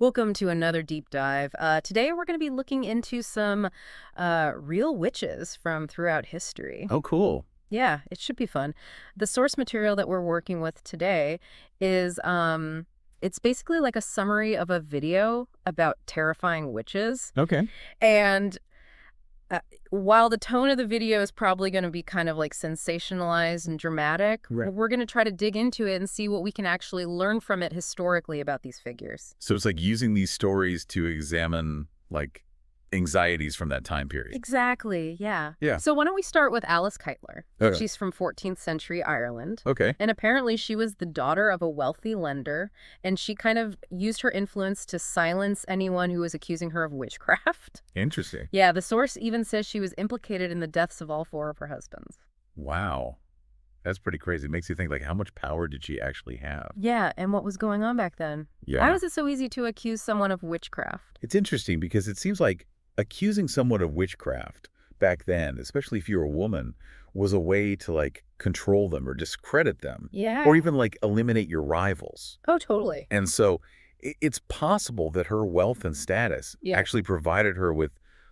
Welcome to another deep dive. Today we're going to be looking into some real witches from throughout history. Oh, cool. Yeah, it should be fun. The source material that we're working with today is it's basically like a summary of a video about terrifying witches. Okay. And uh, while the tone of the video is probably going to be kind of like sensationalized and dramatic, Right. we're going to try to dig into it and see what we can actually learn from it historically about these figures. So it's like using these stories to examine like anxieties from that time period. Exactly, yeah. Yeah. So why don't we start with Alice Keitler? Okay. She's from 14th century Ireland. Okay. And apparently she was the daughter of a wealthy lender, and she kind of used her influence to silence anyone who was accusing her of witchcraft. Interesting. Yeah, the source even says she was implicated in the deaths of all four of her husbands. Wow. That's pretty crazy. It makes you think like how much power did she actually have? Yeah, and what was going on back then? Yeah. Why was it so easy to accuse someone of witchcraft? It's interesting because it seems like accusing someone of witchcraft back then, especially if you're a woman, was a way to like control them or discredit them Yeah. or even like eliminate your rivals. Oh, totally. And so it's possible that her wealth and status Yeah. actually provided her with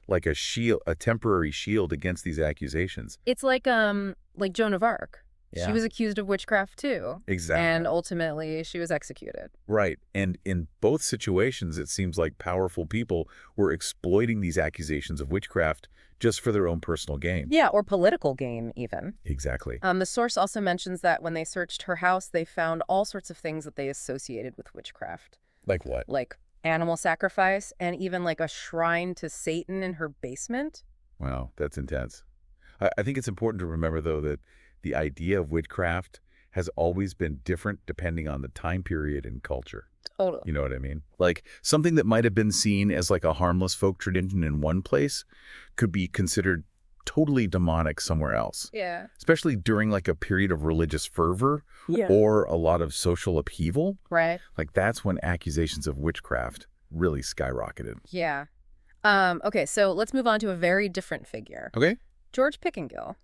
like a shield, a temporary shield against these accusations. It's like Joan of Arc. She Yeah. was accused of witchcraft too. Exactly. And ultimately, she was executed. Right. And in both situations, it seems like powerful people were exploiting these accusations of witchcraft just for their own personal gain. Yeah, or political gain, even. Exactly. The source also mentions that when they searched her house, they found all sorts of things that they associated with witchcraft, Like what? like animal sacrifice and even like a shrine to Satan in her basement. Wow, that's intense. I think it's important to remember, though, that the idea of witchcraft has always been different depending on the time period and culture. Totally. You know what I mean? Like something that might have been seen as like a harmless folk tradition in one place could be considered totally demonic somewhere else, Yeah. especially during like a period of religious fervor Yeah. or a lot of social upheaval. Right. Like that's when accusations of witchcraft really skyrocketed. Yeah. Okay, so let's move on to a very different figure. Okay. George Pickingill.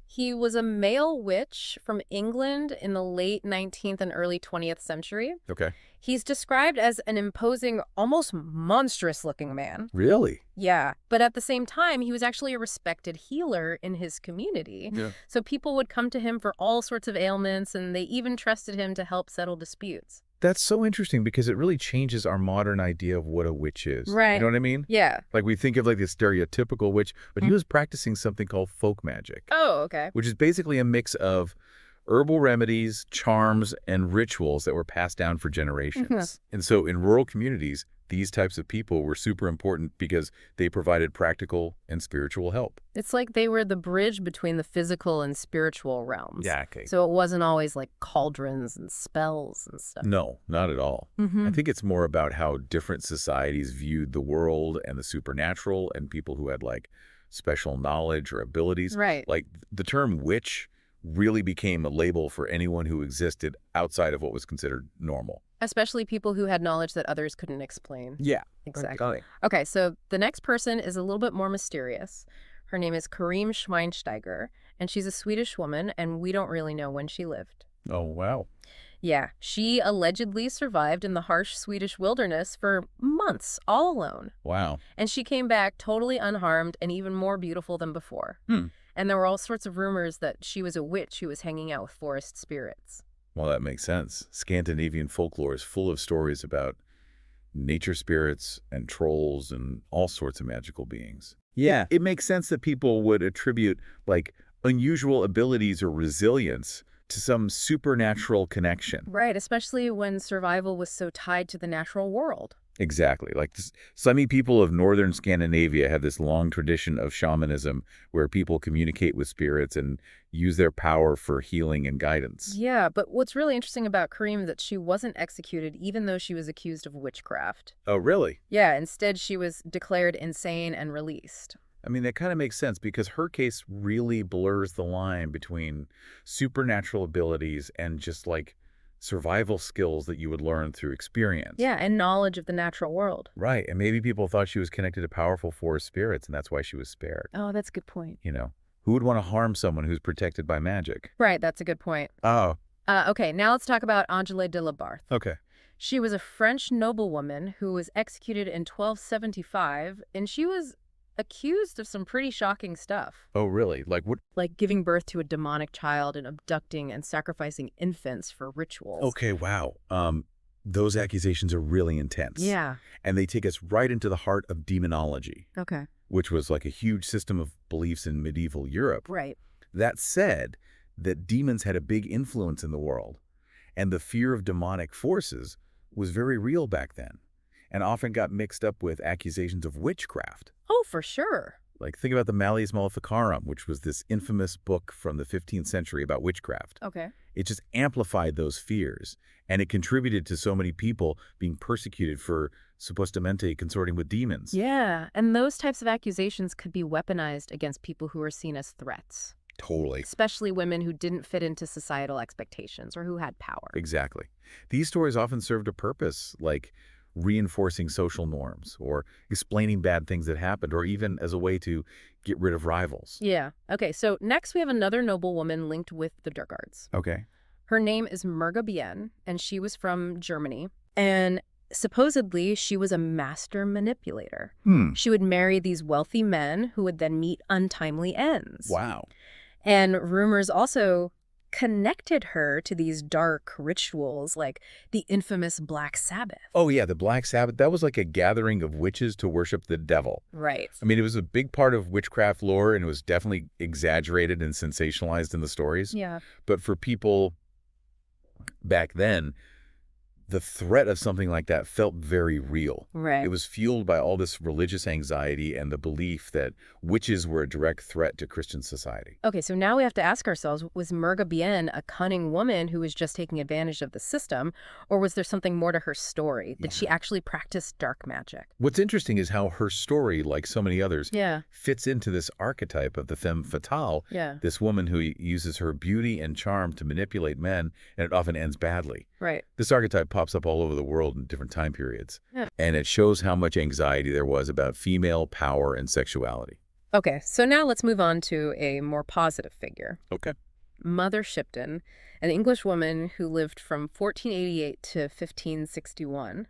He was a male witch from England in the late 19th and early 20th century. Okay. He's described as an imposing, almost monstrous-looking man. Really? Yeah, but at the same time, he was actually a respected healer in his community. Yeah. So people would come to him for all sorts of ailments, and they even trusted him to help settle disputes. That's so interesting because it really changes our modern idea of what a witch is. Right. You know what I mean? Yeah. Like we think of like the stereotypical witch, but he was practicing something called folk magic, Oh, okay. which is basically a mix of herbal remedies, charms, and rituals that were passed down for generations. And so in rural communities, these types of people were super important because they provided practical and spiritual help. It's like they were the bridge between the physical and spiritual realms. Okay. So it wasn't always like cauldrons and spells and stuff. No, not at all. Mm-hmm. I think it's more about how different societies viewed the world and the supernatural and people who had like special knowledge or abilities. Right. Like the term witch really became a label for anyone who existed outside of what was considered normal. Especially people who had knowledge that others couldn't explain. Yeah. Exactly. Okay, so the next person is a little bit more mysterious. Her name is Karim Schweinsteiger, and she's a Swedish woman, and we don't really know when she lived. Oh, wow. Yeah, she allegedly survived in the harsh Swedish wilderness for months, all alone. Wow. And she came back totally unharmed and even more beautiful than before. Hmm. And there were all sorts of rumors that she was a witch who was hanging out with forest spirits. Well, that makes sense. Scandinavian folklore is full of stories about nature spirits and trolls and all sorts of magical beings. Yeah. It makes sense that people would attribute like unusual abilities or resilience to some supernatural connection. Right, especially when survival was so tied to the natural world. Exactly. Like Sami people of northern Scandinavia have this long tradition of shamanism where people communicate with spirits and use their power for healing and guidance. Yeah, but what's really interesting about Karim is that she wasn't executed even though she was accused of witchcraft. Oh, really? Yeah, instead she was declared insane and released. I mean, that kind of makes sense because her case really blurs the line between supernatural abilities and just like survival skills that you would learn through experience. Yeah, and knowledge of the natural world. Right. And maybe people thought she was connected to powerful forest spirits and that's why she was spared. Oh, that's a good point. You know, who would want to harm someone who's protected by magic? Right, that's a good point. Oh, Okay, now let's talk about Angela de la Barthe. okay. She was a French noblewoman who was executed in 1275, and she was accused of some pretty shocking stuff, Oh, really? Like what? like giving birth to a demonic child and abducting and sacrificing infants for rituals. Okay, wow. Those accusations are really intense. Yeah. And they take us right into the heart of demonology, Okay. which was like a huge system of beliefs in medieval Europe. Right. That said, that demons had a big influence in the world, and the fear of demonic forces was very real back then, and often got mixed up with accusations of witchcraft. Oh, for sure. Like, think about the Malleus Maleficarum, which was this infamous book from the 15th century about witchcraft. Okay. It just amplified those fears, and it contributed to so many people being persecuted for supostamente consorting with demons. Yeah, and those types of accusations could be weaponized against people who are seen as threats, Totally. especially women who didn't fit into societal expectations or who had power. Exactly. These stories often served a purpose, like reinforcing social norms or explaining bad things that happened, or even as a way to get rid of rivals. Yeah. Okay, so next we have another noblewoman linked with the dark arts. Okay. Her name is Murga Bien, and she was from Germany. And supposedly, she was a master manipulator. She would marry these wealthy men who would then meet untimely ends. Wow. And rumors also connected her to these dark rituals like the infamous Black Sabbath. Oh, yeah, the Black Sabbath, that was like a gathering of witches to worship the devil. Right. I mean, it was a big part of witchcraft lore, and it was definitely exaggerated and sensationalized in the stories. Yeah. But for people back then, the threat of something like that felt very real. Right. It was fueled by all this religious anxiety and the belief that witches were a direct threat to Christian society. Okay, so now we have to ask ourselves, was Murga Bien a cunning woman who was just taking advantage of the system, or was there something more to her story? Did she actually practice dark magic? What's interesting is how her story, like so many others, Yeah. fits into this archetype of the femme fatale, Yeah. this woman who uses her beauty and charm to manipulate men, and it often ends badly. Right. This archetype pops up all over the world in different time periods, Yeah. and it shows how much anxiety there was about female power and sexuality. Okay, so now let's move on to a more positive figure. Okay. Mother Shipton, an English woman who lived from 1488 to 1561.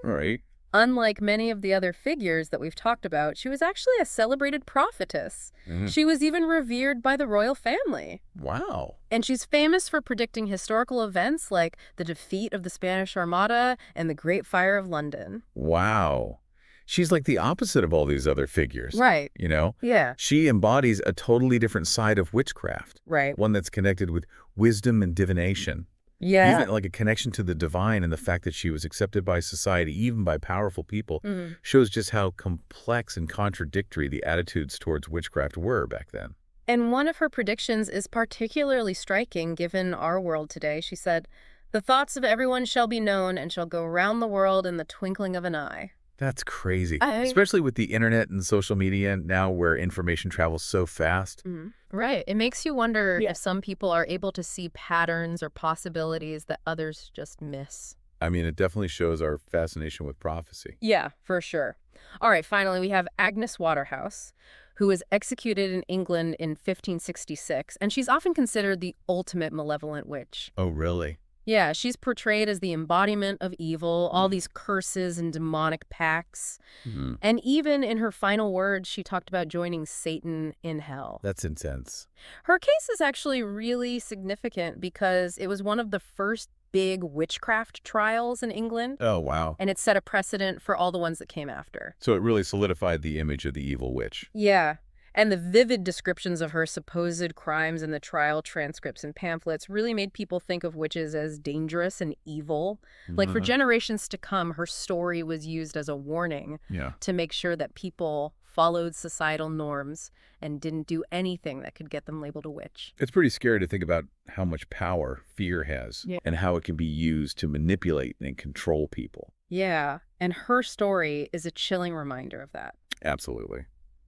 All right. Unlike many of the other figures that we've talked about, she was actually a celebrated prophetess. Mhm. She was even revered by the royal family. Wow. And she's famous for predicting historical events like the defeat of the Spanish Armada and the Great Fire of London. Wow. She's like the opposite of all these other figures. Right. You know? Yeah. She embodies a totally different side of witchcraft, Right. one that's connected with wisdom and divination. Yeah. Even like a connection to the divine, and the fact that she was accepted by society, even by powerful people, Mhm. shows just how complex and contradictory the attitudes towards witchcraft were back then. And one of her predictions is particularly striking given our world today. She said, "The thoughts of everyone shall be known and shall go round the world in the twinkling of an eye." That's crazy, I- especially with the internet and social media now, where information travels so fast. Right. It makes you wonder Yeah. if some people are able to see patterns or possibilities that others just miss. I mean, it definitely shows our fascination with prophecy. Yeah, for sure. All right, finally, we have Agnes Waterhouse, who was executed in England in 1566, and she's often considered the ultimate malevolent witch. Oh, really? Yeah, she's portrayed as the embodiment of evil, all these curses and demonic pacts. Mhm. And even in her final words, she talked about joining Satan in hell. That's intense. Her case is actually really significant because it was one of the first big witchcraft trials in England, Oh, wow. and it set a precedent for all the ones that came after. So it really solidified the image of the evil witch. Yeah. And the vivid descriptions of her supposed crimes in the trial transcripts and pamphlets really made people think of witches as dangerous and evil. Like, for Mhm. generations to come, her story was used as a warning Yeah. to make sure that people followed societal norms and didn't do anything that could get them labeled a witch. It's pretty scary to think about how much power fear has, Yeah. and how it can be used to manipulate and control people. Yeah, and her story is a chilling reminder of that. Absolutely.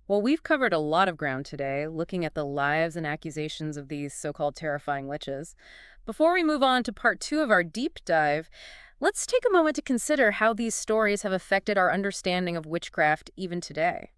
Well, we've covered a lot of ground today, looking at the lives and accusations of these so-called terrifying witches. Before we move on to part 2 of our deep dive, let's take a moment to consider how these stories have affected our understanding of witchcraft even today.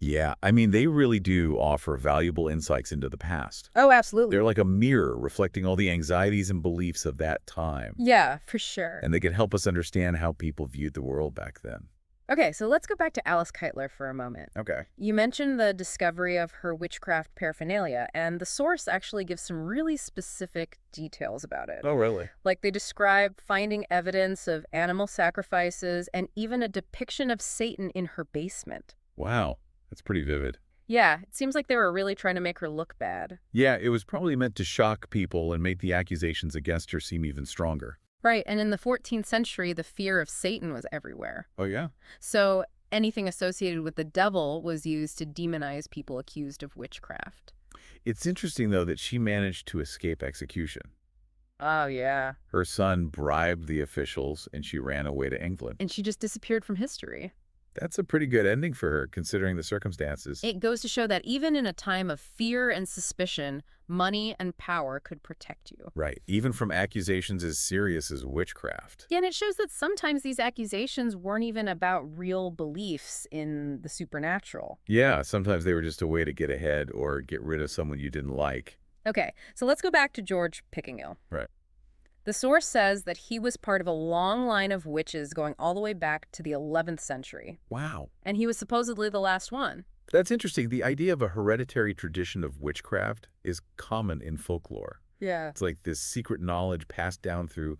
Yeah, I mean, they really do offer valuable insights into the past. Oh, absolutely. They're like a mirror reflecting all the anxieties and beliefs of that time. Yeah, for sure. And they can help us understand how people viewed the world back then. Okay, so let's go back to Alice Keitler for a moment. Okay. You mentioned the discovery of her witchcraft paraphernalia, and the source actually gives some really specific details about it. Oh, really? Like they describe finding evidence of animal sacrifices and even a depiction of Satan in her basement. Wow, that's pretty vivid. Yeah, it seems like they were really trying to make her look bad. Yeah, it was probably meant to shock people and make the accusations against her seem even stronger. Right, and in the 14th century, the fear of Satan was everywhere. Oh, yeah? So anything associated with the devil was used to demonize people accused of witchcraft. It's interesting, though, that she managed to escape execution. Oh, yeah. Her son bribed the officials, and she ran away to England. And she just disappeared from history. That's a pretty good ending for her, considering the circumstances. It goes to show that even in a time of fear and suspicion, money and power could protect you. Right, even from accusations as serious as witchcraft. Yeah, and it shows that sometimes these accusations weren't even about real beliefs in the supernatural. Yeah, sometimes they were just a way to get ahead or get rid of someone you didn't like. Okay, so let's go back to George Pickingill. Right. The source says that he was part of a long line of witches going all the way back to the 11th century. Wow. And he was supposedly the last one. That's interesting. The idea of a hereditary tradition of witchcraft is common in folklore. Yeah. It's like this secret knowledge passed down through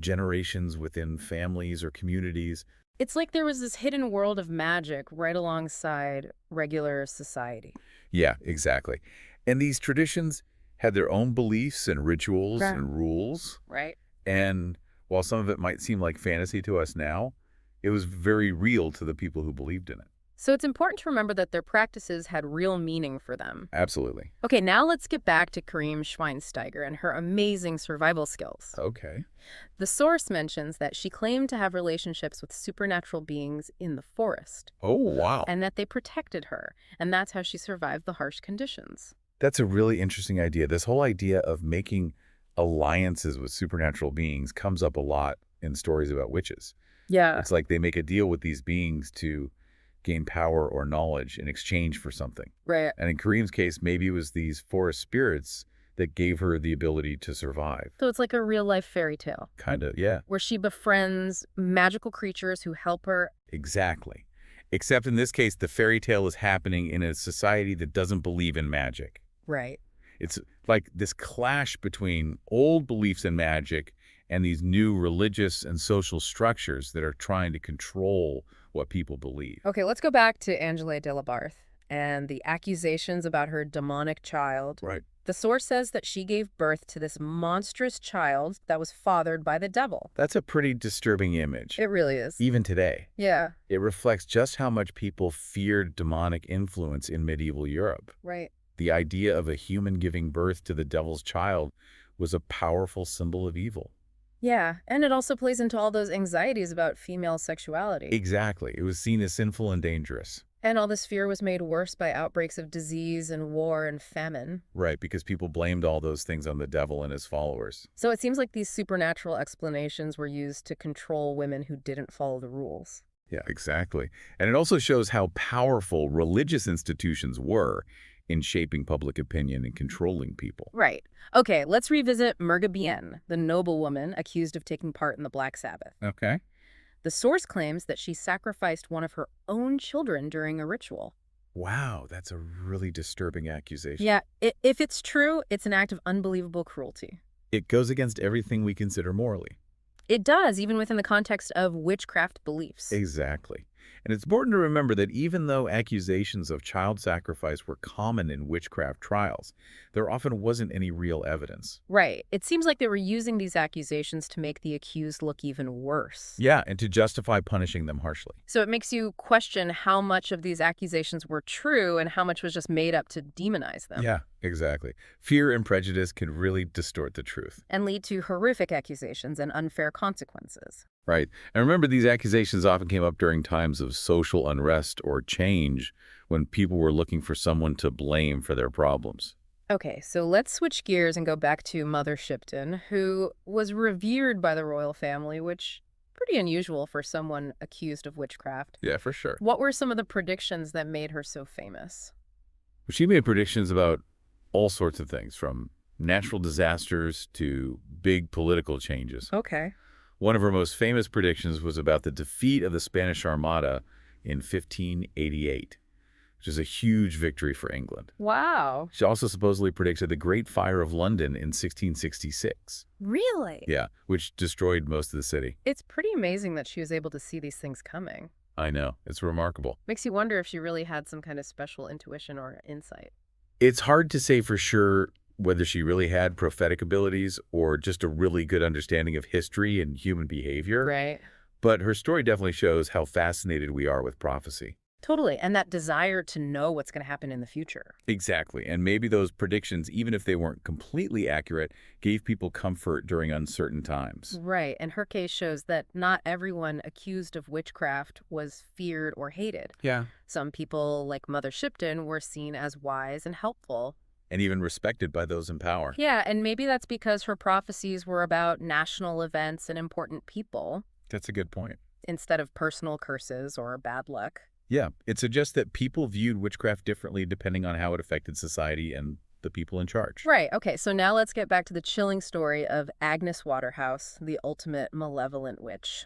generations within families or communities. It's like there was this hidden world of magic right alongside regular society. Yeah, exactly. And these traditions had their own beliefs and rituals Right. and rules. Right? And while some of it might seem like fantasy to us now, it was very real to the people who believed in it. So it's important to remember that their practices had real meaning for them. Absolutely. Okay, now let's get back to Karim Schweinsteiger and her amazing survival skills. Okay. The source mentions that she claimed to have relationships with supernatural beings in the forest, Oh, wow. and that they protected her, and that's how she survived the harsh conditions. That's a really interesting idea. This whole idea of making alliances with supernatural beings comes up a lot in stories about witches. Yeah. It's like they make a deal with these beings to gain power or knowledge in exchange for something. Right. And in Kareem's case, maybe it was these forest spirits that gave her the ability to survive. So it's like a real-life fairy tale, Kind of, yeah. where she befriends magical creatures who help her. Exactly. Except in this case, the fairy tale is happening in a society that doesn't believe in magic. Right. It's like this clash between old beliefs in magic and these new religious and social structures that are trying to control what people believe. Okay, let's go back to Angela de la Barth and the accusations about her demonic child. Right. The source says that she gave birth to this monstrous child that was fathered by the devil. That's a pretty disturbing image. It really is. Even today. Yeah. It reflects just how much people feared demonic influence in medieval Europe. Right. The idea of a human giving birth to the devil's child was a powerful symbol of evil. Yeah, and it also plays into all those anxieties about female sexuality. Exactly. It was seen as sinful and dangerous. And all this fear was made worse by outbreaks of disease and war and famine. Right, because people blamed all those things on the devil and his followers. So it seems like these supernatural explanations were used to control women who didn't follow the rules. Yeah, exactly. And it also shows how powerful religious institutions were in shaping public opinion and controlling people. Right. Okay, let's revisit Murga Bien, the noblewoman accused of taking part in the Black Sabbath. Okay. The source claims that she sacrificed one of her own children during a ritual. Wow, that's a really disturbing accusation. Yeah, if it's true, it's an act of unbelievable cruelty. It goes against everything we consider morally. It does, even within the context of witchcraft beliefs. Exactly. And it's important to remember that even though accusations of child sacrifice were common in witchcraft trials, there often wasn't any real evidence. Right. It seems like they were using these accusations to make the accused look even worse. Yeah, and to justify punishing them harshly. So it makes you question how much of these accusations were true and how much was just made up to demonize them. Yeah, exactly. Fear and prejudice can really distort the truth. And lead to horrific accusations and unfair consequences. Right. And remember, these accusations often came up during times of social unrest or change when people were looking for someone to blame for their problems. Okay, so let's switch gears and go back to Mother Shipton, who was revered by the royal family, which Pretty unusual for someone accused of witchcraft. Yeah, for sure. What were some of the predictions that made her so famous? She made predictions about all sorts of things, from natural disasters to big political changes. Okay. One of her most famous predictions was about the defeat of the Spanish Armada in 1588, which is a huge victory for England. Wow. She also supposedly predicted the Great Fire of London in 1666. Really? Yeah, which destroyed most of the city. It's pretty amazing that she was able to see these things coming. I know. It's remarkable. Makes you wonder if she really had some kind of special intuition or insight. It's hard to say for sure whether she really had prophetic abilities or just a really good understanding of history and human behavior. Right. But her story definitely shows how fascinated we are with prophecy. Totally. And that desire to know what's going to happen in the future. Exactly. And maybe those predictions, even if they weren't completely accurate, gave people comfort during uncertain times. Right. And her case shows that not everyone accused of witchcraft was feared or hated. Yeah. Some people, like Mother Shipton, were seen as wise and helpful. And even respected by those in power. Yeah, and maybe that's because her prophecies were about national events and important people That's a good point. instead of personal curses or bad luck. Yeah, it suggests that people viewed witchcraft differently depending on how it affected society and the people in charge. Right. Okay, so now let's get back to the chilling story of Agnes Waterhouse, the ultimate malevolent witch.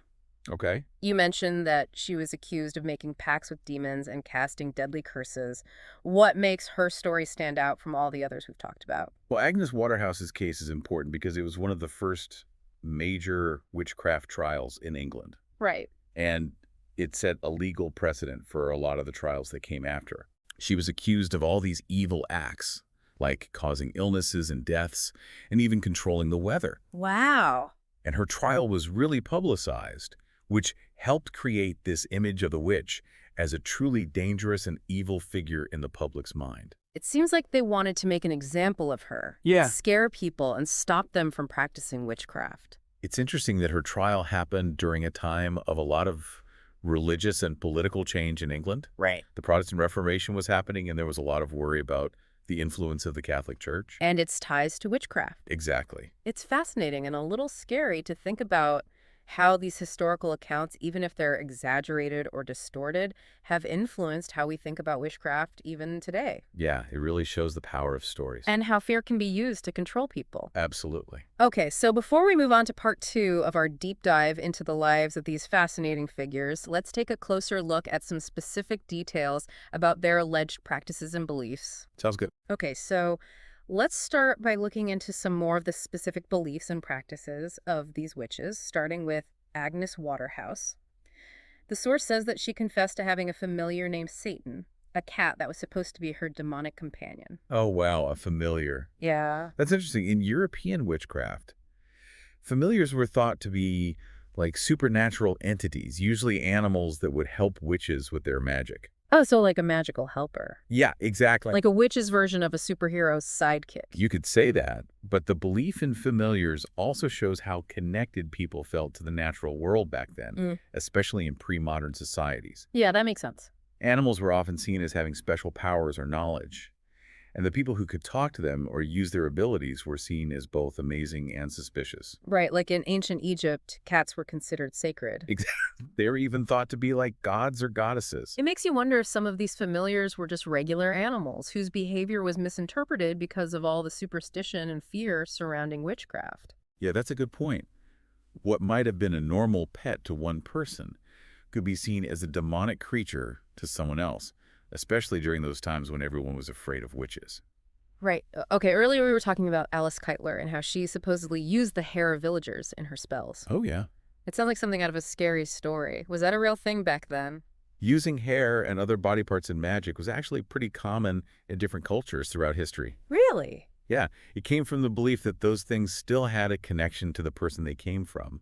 Okay. You mentioned that she was accused of making pacts with demons and casting deadly curses. What makes her story stand out from all the others we've talked about? Well, Agnes Waterhouse's case is important because it was one of the first major witchcraft trials in England. Right. And it set a legal precedent for a lot of the trials that came after. She was accused of all these evil acts, like causing illnesses and deaths, and even controlling the weather. Wow. And her trial was really publicized, which helped create this image of the witch as a truly dangerous and evil figure in the public's mind. It seems like they wanted to make an example of her. Yeah. Scare people and stop them from practicing witchcraft. It's interesting that her trial happened during a time of a lot of religious and political change in England. Right. The Protestant Reformation was happening, and there was a lot of worry about the influence of the Catholic Church. And its ties to witchcraft. Exactly. It's fascinating and a little scary to think about how these historical accounts, even if they're exaggerated or distorted, have influenced how we think about witchcraft even today. Yeah, it really shows the power of stories. And how fear can be used to control people. Absolutely. Okay, so before we move on to part 2 of our deep dive into the lives of these fascinating figures, let's take a closer look at some specific details about their alleged practices and beliefs. Sounds good. Okay, so let's start by looking into some more of the specific beliefs and practices of these witches, starting with Agnes Waterhouse. The source says that she confessed to having a familiar named Satan, a cat that was supposed to be her demonic companion. Oh, wow, a familiar. Yeah. That's interesting. In European witchcraft, familiars were thought to be like supernatural entities, usually animals that would help witches with their magic. Oh, so like a magical helper. Yeah, exactly. Like a witch's version of a superhero's sidekick. You could say that, but the belief in familiars also shows how connected people felt to the natural world back then, especially in pre-modern societies. Yeah, that makes sense. Animals were often seen as having special powers or knowledge, and the people who could talk to them or use their abilities were seen as both amazing and suspicious. Right, like in ancient Egypt, cats were considered sacred. They were even thought to be like gods or goddesses. It makes you wonder if some of these familiars were just regular animals whose behavior was misinterpreted because of all the superstition and fear surrounding witchcraft. Yeah, that's a good point. What might have been a normal pet to one person could be seen as a demonic creature to someone else, especially during those times when everyone was afraid of witches. Right. Okay, earlier we were talking about Alice Keitler and how she supposedly used the hair of villagers in her spells. Oh, yeah. It sounds like something out of a scary story. Was that a real thing back then? Using hair and other body parts in magic was actually pretty common in different cultures throughout history. Really? Yeah, it came from the belief that those things still had a connection to the person they came from,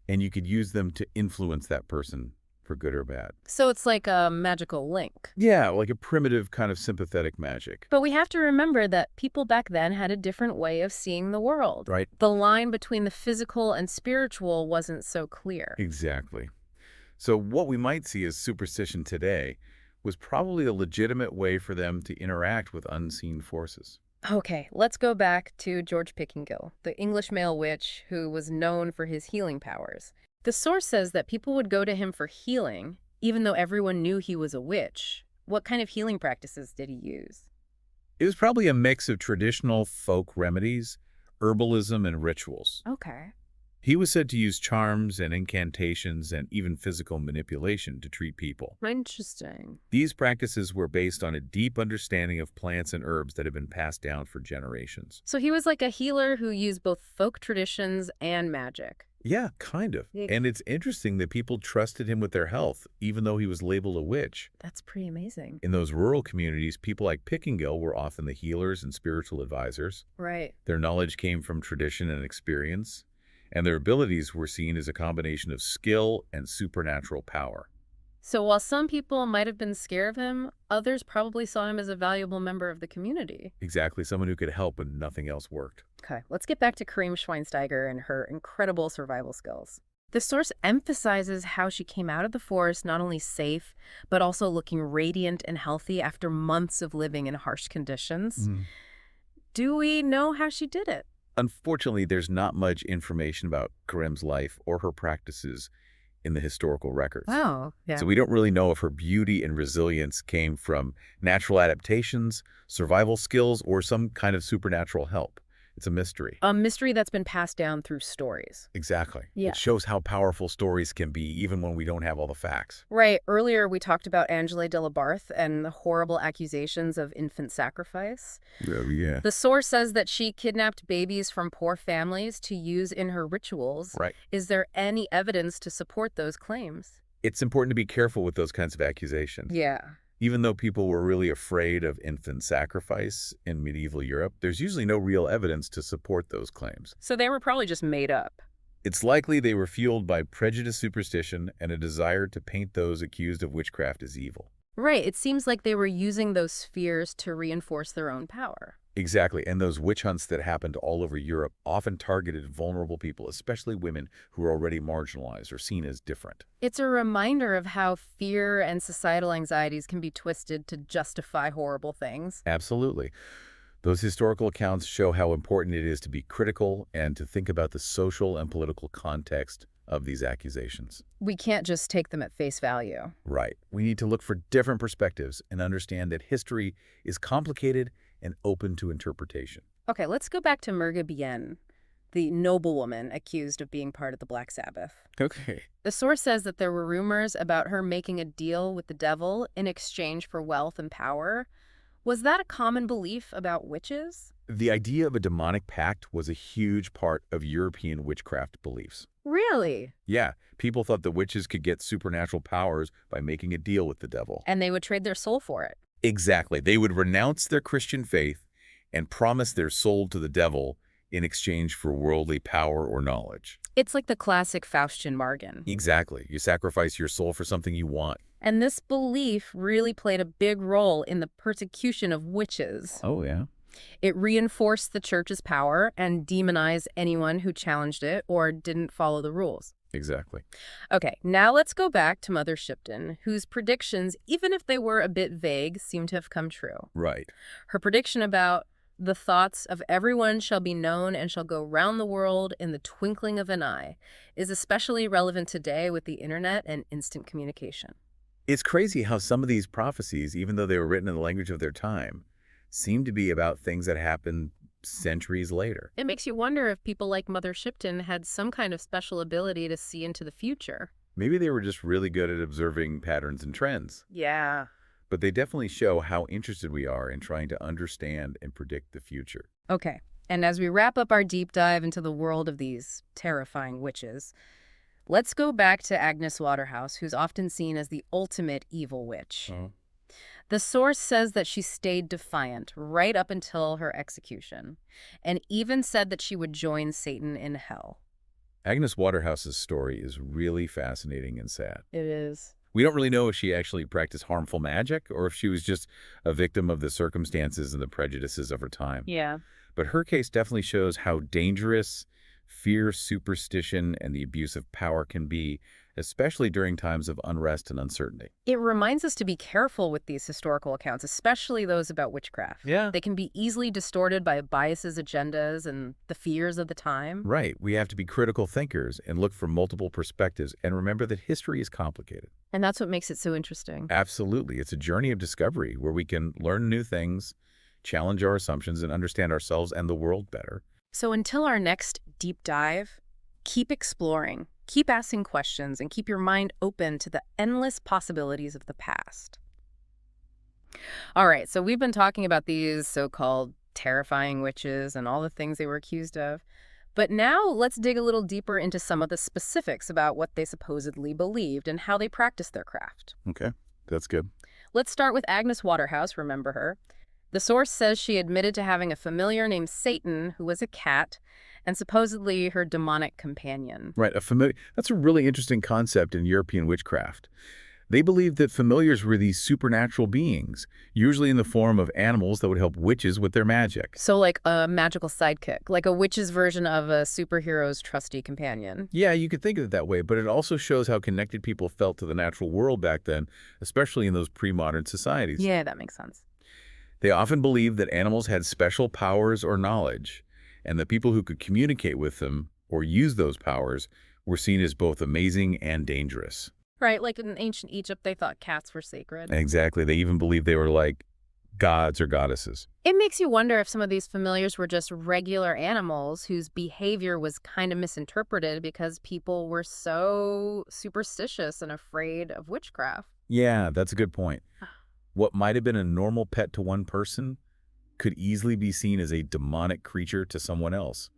and you could use them to influence that person for good or bad. So it's like a magical link. Yeah, like a primitive kind of sympathetic magic. But we have to remember that people back then had a different way of seeing the world. Right. The line between the physical and spiritual wasn't so clear. Exactly. So what we might see as superstition today was probably a legitimate way for them to interact with unseen forces. Okay, let's go back to George Pickingill, the English male witch who was known for his healing powers. The source says that people would go to him for healing, even though everyone knew he was a witch. What kind of healing practices did he use? It was probably a mix of traditional folk remedies, herbalism, and rituals. Okay. He was said to use charms and incantations and even physical manipulation to treat people. Interesting. These practices were based on a deep understanding of plants and herbs that had been passed down for generations. So he was like a healer who used both folk traditions and magic. Yeah, kind of. Yeah. And it's interesting that people trusted him with their health, even though he was labeled a witch. That's pretty amazing. In those rural communities, people like Pickingill were often the healers and spiritual advisors. Right. Their knowledge came from tradition and experience, and their abilities were seen as a combination of skill and supernatural power. So while some people might have been scared of him, others probably saw him as a valuable member of the community. Exactly, someone who could help when nothing else worked. Okay, let's get back to Kareem Schweinsteiger and her incredible survival skills. The source emphasizes how she came out of the forest not only safe, but also looking radiant and healthy after months of living in harsh conditions. Do we know how she did it? Unfortunately, there's not much information about Karim's life or her practices in the historical records. Oh, yeah. So we don't really know if her beauty and resilience came from natural adaptations, survival skills, or some kind of supernatural help. It's a mystery. A mystery that's been passed down through stories. Exactly. Yeah. It shows how powerful stories can be even when we don't have all the facts. Right. Earlier, we talked about Angela de la Barth and the horrible accusations of infant sacrifice. Yeah. The source says that she kidnapped babies from poor families to use in her rituals. Right. Is there any evidence to support those claims? It's important to be careful with those kinds of accusations. Yeah. Even though people were really afraid of infant sacrifice in medieval Europe, there's usually no real evidence to support those claims. So they were probably just made up. It's likely they were fueled by prejudice, superstition, and a desire to paint those accused of witchcraft as evil. Right. It seems like they were using those fears to reinforce their own power. Exactly, and those witch hunts that happened all over Europe often targeted vulnerable people, especially women who were already marginalized or seen as different. It's a reminder of how fear and societal anxieties can be twisted to justify horrible things. Absolutely. Those historical accounts show how important it is to be critical and to think about the social and political context of these accusations. We can't just take them at face value. Right. We need to look for different perspectives and understand that history is complicated and open to interpretation. Okay, let's go back to Murga Bien, the noblewoman accused of being part of the Black Sabbath. Okay. The source says that there were rumors about her making a deal with the devil in exchange for wealth and power. Was that a common belief about witches? The idea of a demonic pact was a huge part of European witchcraft beliefs. Really? Yeah, people thought the witches could get supernatural powers by making a deal with the devil. And they would trade their soul for it. Exactly. They would renounce their Christian faith and promise their soul to the devil in exchange for worldly power or knowledge. It's like the classic Faustian bargain. Exactly. You sacrifice your soul for something you want. And this belief really played a big role in the persecution of witches. Oh, yeah. It reinforced the church's power and demonized anyone who challenged it or didn't follow the rules. Exactly. Okay, now let's go back to Mother Shipton, whose predictions, even if they were a bit vague, seem to have come true. Right. Her prediction about the thoughts of everyone shall be known and shall go round the world in the twinkling of an eye is especially relevant today with the internet and instant communication. It's crazy how some of these prophecies, even though they were written in the language of their time, seem to be about things that happened centuries later. It makes you wonder if people like Mother Shipton had some kind of special ability to see into the future. Maybe they were just really good at observing patterns and trends. Yeah. But they definitely show how interested we are in trying to understand and predict the future. Okay, and as we wrap up our deep dive into the world of these terrifying witches, let's go back to Agnes Waterhouse, who's often seen as the ultimate evil witch. The source says that she stayed defiant right up until her execution, and even said that she would join Satan in hell. Agnes Waterhouse's story is really fascinating and sad. It is. We don't really know if she actually practiced harmful magic or if she was just a victim of the circumstances and the prejudices of her time. Yeah. But her case definitely shows how dangerous fear, superstition, and the abuse of power can be, especially during times of unrest and uncertainty. It reminds us to be careful with these historical accounts, especially those about witchcraft. Yeah. They can be easily distorted by biases, agendas, and the fears of the time. Right. We have to be critical thinkers and look for multiple perspectives and remember that history is complicated. And that's what makes it so interesting. Absolutely. It's a journey of discovery where we can learn new things, challenge our assumptions, and understand ourselves and the world better. So until our next deep dive, keep exploring, keep asking questions, and keep your mind open to the endless possibilities of the past. All right, so we've been talking about these so-called terrifying witches and all the things they were accused of. But now let's dig a little deeper into some of the specifics about what they supposedly believed and how they practiced their craft. Okay, that's good. Let's start with Agnes Waterhouse, remember her. The source says she admitted to having a familiar named Satan, who was a cat, and supposedly her demonic companion. Right, that's a really interesting concept in European witchcraft. They believed that familiars were these supernatural beings, usually in the form of animals that would help witches with their magic. So like a magical sidekick, like a witch's version of a superhero's trusty companion. Yeah, you could think of it that way, but it also shows how connected people felt to the natural world back then, especially in those pre-modern societies. Yeah, that makes sense. They often believed that animals had special powers or knowledge, and that people who could communicate with them or use those powers were seen as both amazing and dangerous. Right, like in ancient Egypt, they thought cats were sacred. Exactly. They even believed they were like gods or goddesses. It makes you wonder if some of these familiars were just regular animals whose behavior was kind of misinterpreted because people were so superstitious and afraid of witchcraft. Yeah, that's a good point. What might have been a normal pet to one person could easily be seen as a demonic creature to someone else,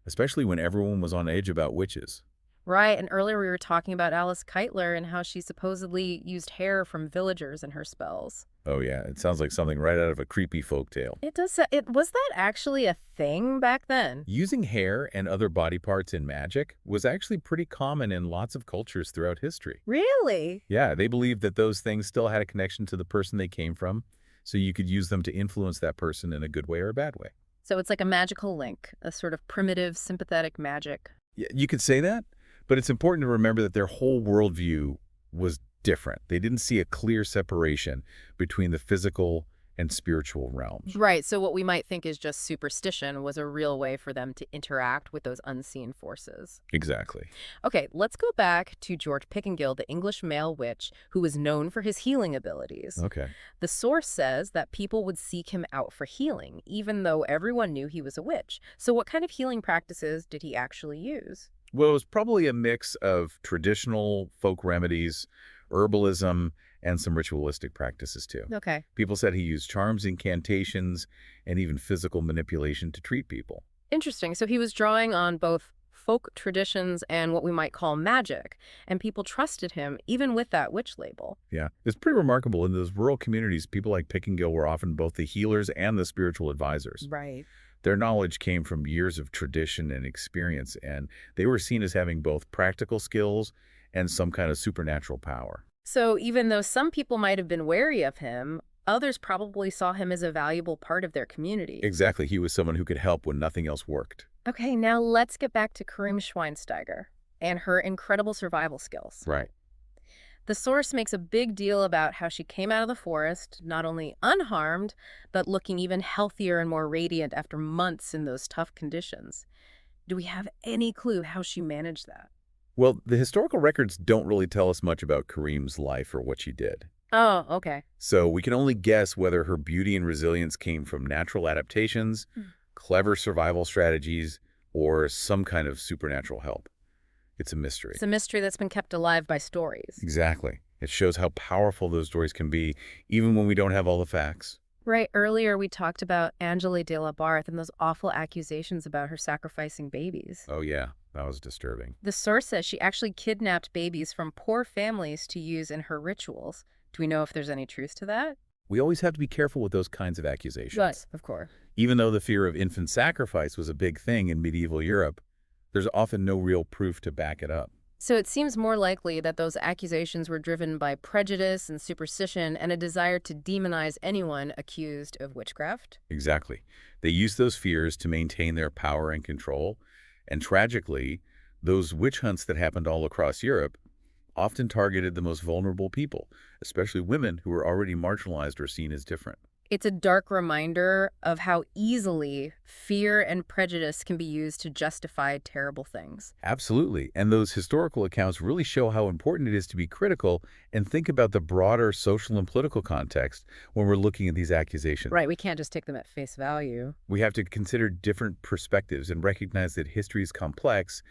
especially when everyone was on edge about witches. Right, and earlier we were talking about Alice Keitler and how she supposedly used hair from villagers in her spells. Oh yeah, it sounds like something right out of a creepy folktale. It does. Was that actually a thing back then? Using hair and other body parts in magic was actually pretty common in lots of cultures throughout history. Really? Yeah, they believed that those things still had a connection to the person they came from, so you could use them to influence that person in a good way or a bad way. So it's like a magical link, a sort of primitive, sympathetic magic. Yeah, you could say that, but it's important to remember that their whole worldview was different. They didn't see a clear separation between the physical and spiritual realms. Right, so what we might think is just superstition was a real way for them to interact with those unseen forces. Exactly. Okay, let's go back to George Pickengill, the English male witch, who was known for his healing abilities. Okay. The source says that people would seek him out for healing, even though everyone knew he was a witch. So what kind of healing practices did he actually use? Well, it was probably a mix of traditional folk remedies, herbalism, and some ritualistic practices too. Okay. People said he used charms, incantations, and even physical manipulation to treat people. Interesting. So he was drawing on both folk traditions and what we might call magic, and people trusted him even with that witch label. Yeah, it's pretty remarkable. In those rural communities, people like Pickengill were often both the healers and the spiritual advisors. Right. Their knowledge came from years of tradition and experience, and they were seen as having both practical skills and some kind of supernatural power. So even though some people might have been wary of him, others probably saw him as a valuable part of their community. Exactly. He was someone who could help when nothing else worked. Okay, now let's get back to Karim Schweinsteiger and her incredible survival skills. Right. The source makes a big deal about how she came out of the forest, not only unharmed, but looking even healthier and more radiant after months in those tough conditions. Do we have any clue how she managed that? Well, the historical records don't really tell us much about Karim's life or what she did. Oh, okay. So we can only guess whether her beauty and resilience came from natural adaptations, clever survival strategies, or some kind of supernatural help. It's a mystery. It's a mystery that's been kept alive by stories. Exactly. It shows how powerful those stories can be, even when we don't have all the facts. Right, earlier we talked about Angela de la Barth and those awful accusations about her sacrificing babies. Oh yeah, that was disturbing. The source says she actually kidnapped babies from poor families to use in her rituals. Do we know if there's any truth to that? We always have to be careful with those kinds of accusations. Right, of course. Even though the fear of infant sacrifice was a big thing in medieval Europe, there's often no real proof to back it up. So it seems more likely that those accusations were driven by prejudice and superstition and a desire to demonize anyone accused of witchcraft. Exactly. They used those fears to maintain their power and control. And tragically, those witch hunts that happened all across Europe, often targeted the most vulnerable people, especially women who were already marginalized or seen as different. It's a dark reminder of how easily fear and prejudice can be used to justify terrible things. Absolutely. And those historical accounts really show how important it is to be critical and think about the broader social and political context when we're looking at these accusations. Right, we can't just take them at face value. We have to consider different perspectives and recognize that history is complex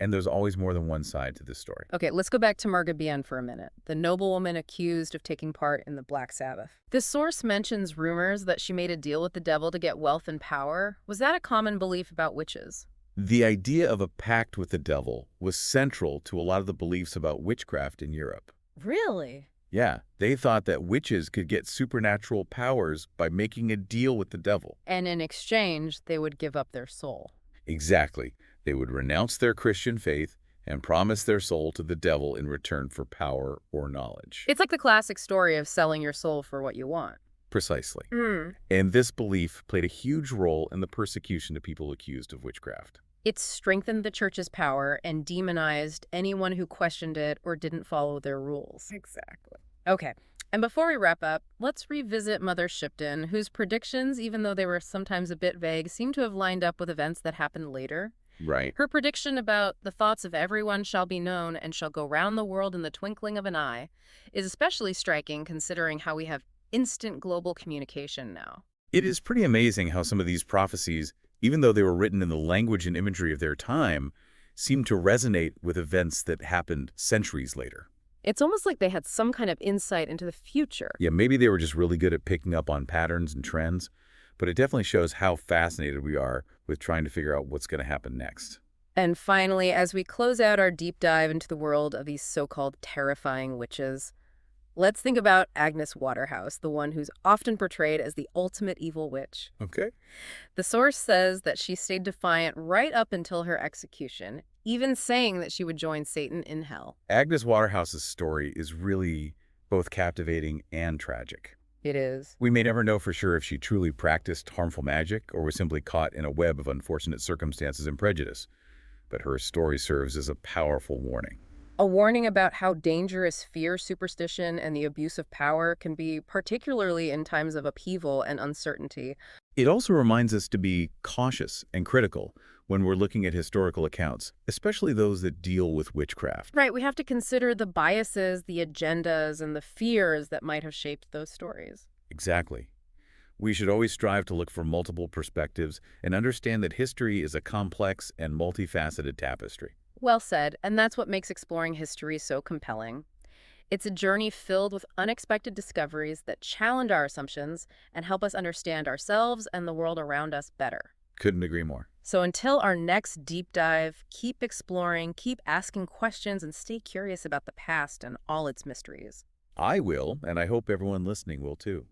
and there's always more than one side to this story. Okay, let's go back to Marga Bien for a minute, the noblewoman accused of taking part in the Black Sabbath. This source mentions rumors that she made a deal with the devil to get wealth and power. Was that a common belief about witches? The idea of a pact with the devil was central to a lot of the beliefs about witchcraft in Europe. Really? Yeah, they thought that witches could get supernatural powers by making a deal with the devil. And in exchange, they would give up their soul. Exactly. They would renounce their Christian faith and promise their soul to the devil in return for power or knowledge. It's like the classic story of selling your soul for what you want. Precisely. Mm. And this belief played a huge role in the persecution of people accused of witchcraft. It strengthened the church's power and demonized anyone who questioned it or didn't follow their rules. Exactly. Okay. And before we wrap up, let's revisit Mother Shipton, whose predictions, even though they were sometimes a bit vague, seem to have lined up with events that happened later. Right. Her prediction about the thoughts of everyone shall be known and shall go round the world in the twinkling of an eye is especially striking considering how we have instant global communication now. It is pretty amazing how some of these prophecies, even though they were written in the language and imagery of their time, seem to resonate with events that happened centuries later. It's almost like they had some kind of insight into the future. Yeah, maybe they were just really good at picking up on patterns and trends, but it definitely shows how fascinated we are with trying to figure out what's going to happen next. And finally, as we close out our deep dive into the world of these so-called terrifying witches, let's think about Agnes Waterhouse, the one who's often portrayed as the ultimate evil witch. Okay. The source says that she stayed defiant right up until her execution, even saying that she would join Satan in hell. Agnes Waterhouse's story is really both captivating and tragic. It is. We may never know for sure if she truly practiced harmful magic or was simply caught in a web of unfortunate circumstances and prejudice, but her story serves as a powerful warning. A warning about how dangerous fear, superstition, and the abuse of power can be, particularly in times of upheaval and uncertainty. It also reminds us to be cautious and critical when we're looking at historical accounts, especially those that deal with witchcraft. Right, we have to consider the biases, the agendas, and the fears that might have shaped those stories. Exactly. We should always strive to look for multiple perspectives and understand that history is a complex and multifaceted tapestry. Well said, and that's what makes exploring history so compelling. It's a journey filled with unexpected discoveries that challenge our assumptions and help us understand ourselves and the world around us better. Couldn't agree more. So until our next deep dive, keep exploring, keep asking questions, and stay curious about the past and all its mysteries. I will, and I hope everyone listening will too.